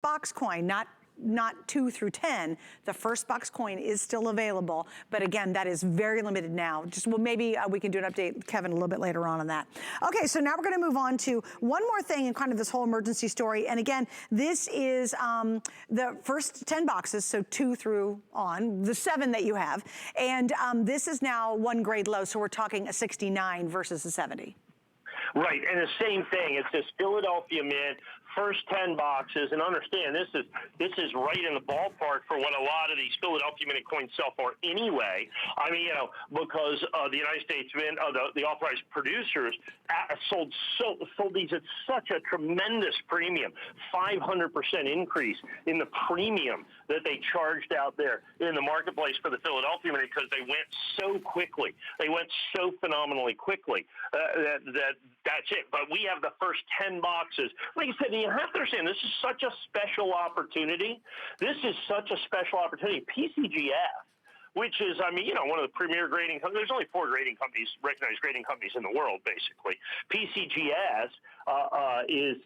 box coin, not 2 through 10. The first box coin is still available, but again, that is very limited now. Well, maybe we can do an update, Kevin, a little bit later on that. Okay, so now we're gonna move on to one more thing in kind of this whole emergency story. And again, this is the first 10 boxes, so 2 through on, the 7 that you have. And this is now 1 grade low, so we're talking a 69 versus a 70. Right, and the same thing. It's this Philadelphia Mint, first 10 boxes, and understand this is right in the ballpark for what a lot of these Philadelphia Mint coins sell for anyway. I mean, because the United States Mint, the authorized producers sold these at such a tremendous premium, 500% increase in the premium that they charged out there in the marketplace for the Philadelphia Mint because they went so quickly. They went so phenomenally quickly that's it. But we have the first 10 boxes. Like I said, you have to understand, this is such a special opportunity. This is such a special opportunity. PCGS, which is, I mean, one of the premier grading companies. There's only 4 grading companies, recognized grading companies in the world, basically. PCGS is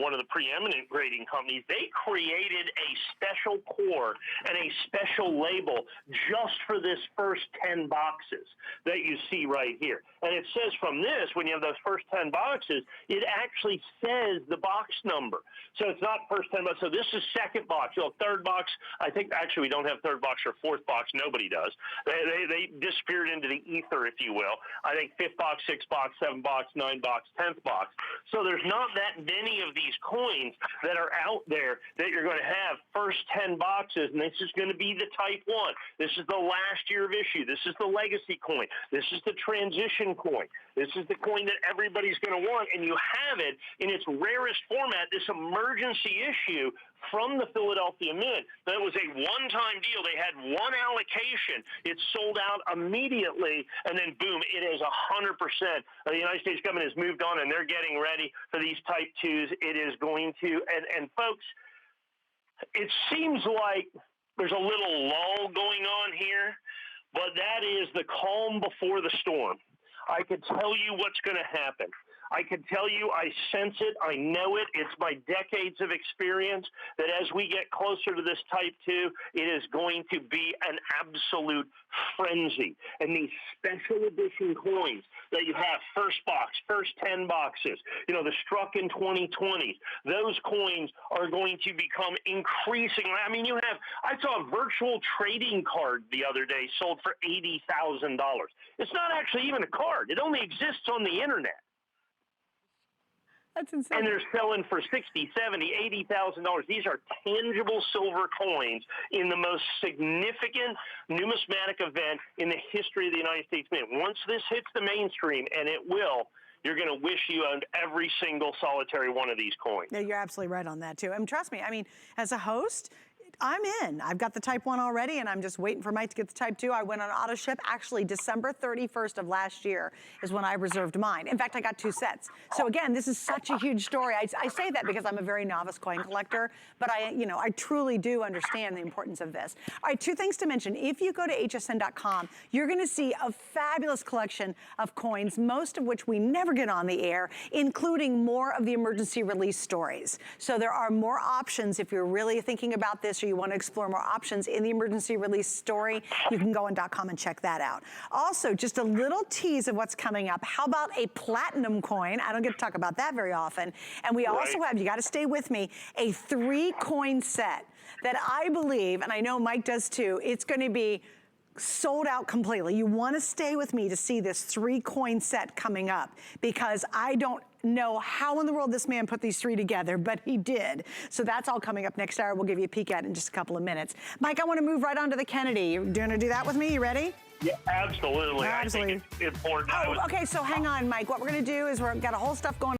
one of the preeminent grading companies. They created a special core and a special label just for this first 10 boxes that you see right here. And it says from this, when you have those first 10 boxes, it actually says the box number. So it's not first 10 boxes. So this is second box. Third box, I think actually we don't have third box or fourth box. Nobody does. They disappeared into the ether, if you will. I think 5th box, 6th box, 7th box, 9th box, 10th box. So there's not that many of these coins that are out there that you're going to have first 10 boxes, and this is going to be the Type 1. This is the last year of issue. This is the legacy coin. This is the transition coin. This is the coin that everybody's going to want, and you have it in its rarest format, this emergency issue from the Philadelphia Mint. That was a one-time deal. They had one allocation. It sold out immediately, and then boom, it is 100%. The United States government has moved on, and they're getting ready for these Type 2s. It is going to, and folks, it seems like there's a little lull going on here, but that is the calm before the storm. I can tell you what's going to happen. I can tell you, I sense it, I know it, it's my decades of experience that as we get closer to this Type 2, it is going to be an absolute frenzy. And these special edition coins that you have, first box, first 10 boxes, the struck in 2020s, those coins are going to become increasingly, I saw a virtual trading card the other day sold for $80,000. It's not actually even a card. It only exists on the internet. That's insane. And they're selling for $60,000, $70,000, $80,000. These are tangible silver coins in the most significant numismatic event in the history of the United States Mint. Once this hits the mainstream, and it will, you're going to wish you owned every single solitary one of these coins. Yeah, you're absolutely right on that, too. And trust me, as a host, I'm in. I've got the Type 1 already, and I'm just waiting for Mike to get the Type 2. I went on auto ship. Actually, December 31st of last year is when I reserved mine. In fact, I got 2 sets. So again, this is such a huge story. I say that because I'm a very novice coin collector, but I truly do understand the importance of this. All right, 2 things to mention. If you go to hsn.com, you're going to see a fabulous collection of coins, most of which we never get on the air, including more of the emergency release stories. So there are more options if you're really thinking about this or you want to explore more options in the emergency release story. You can go on .com and check that out. Also, just a little tease of what's coming up. How about a platinum coin? I don't get to talk about that very often. And we also have, you got to stay with me, a 3-coin set that I believe, and I know Mike does too, it's going to be sold out completely. You want to stay with me to see this 3-coin set coming up because I don't know how in the world this man put these 3 together, but he did. So that's all coming up next hour. We'll give you a peek at it in just a couple of minutes. Mike, I want to move right on to the Kennedy. You're going to do that with me? You ready? Yeah, absolutely. I think it's important. Oh, okay, so hang on, Mike. What we're going to do is we've got a whole stuff going on.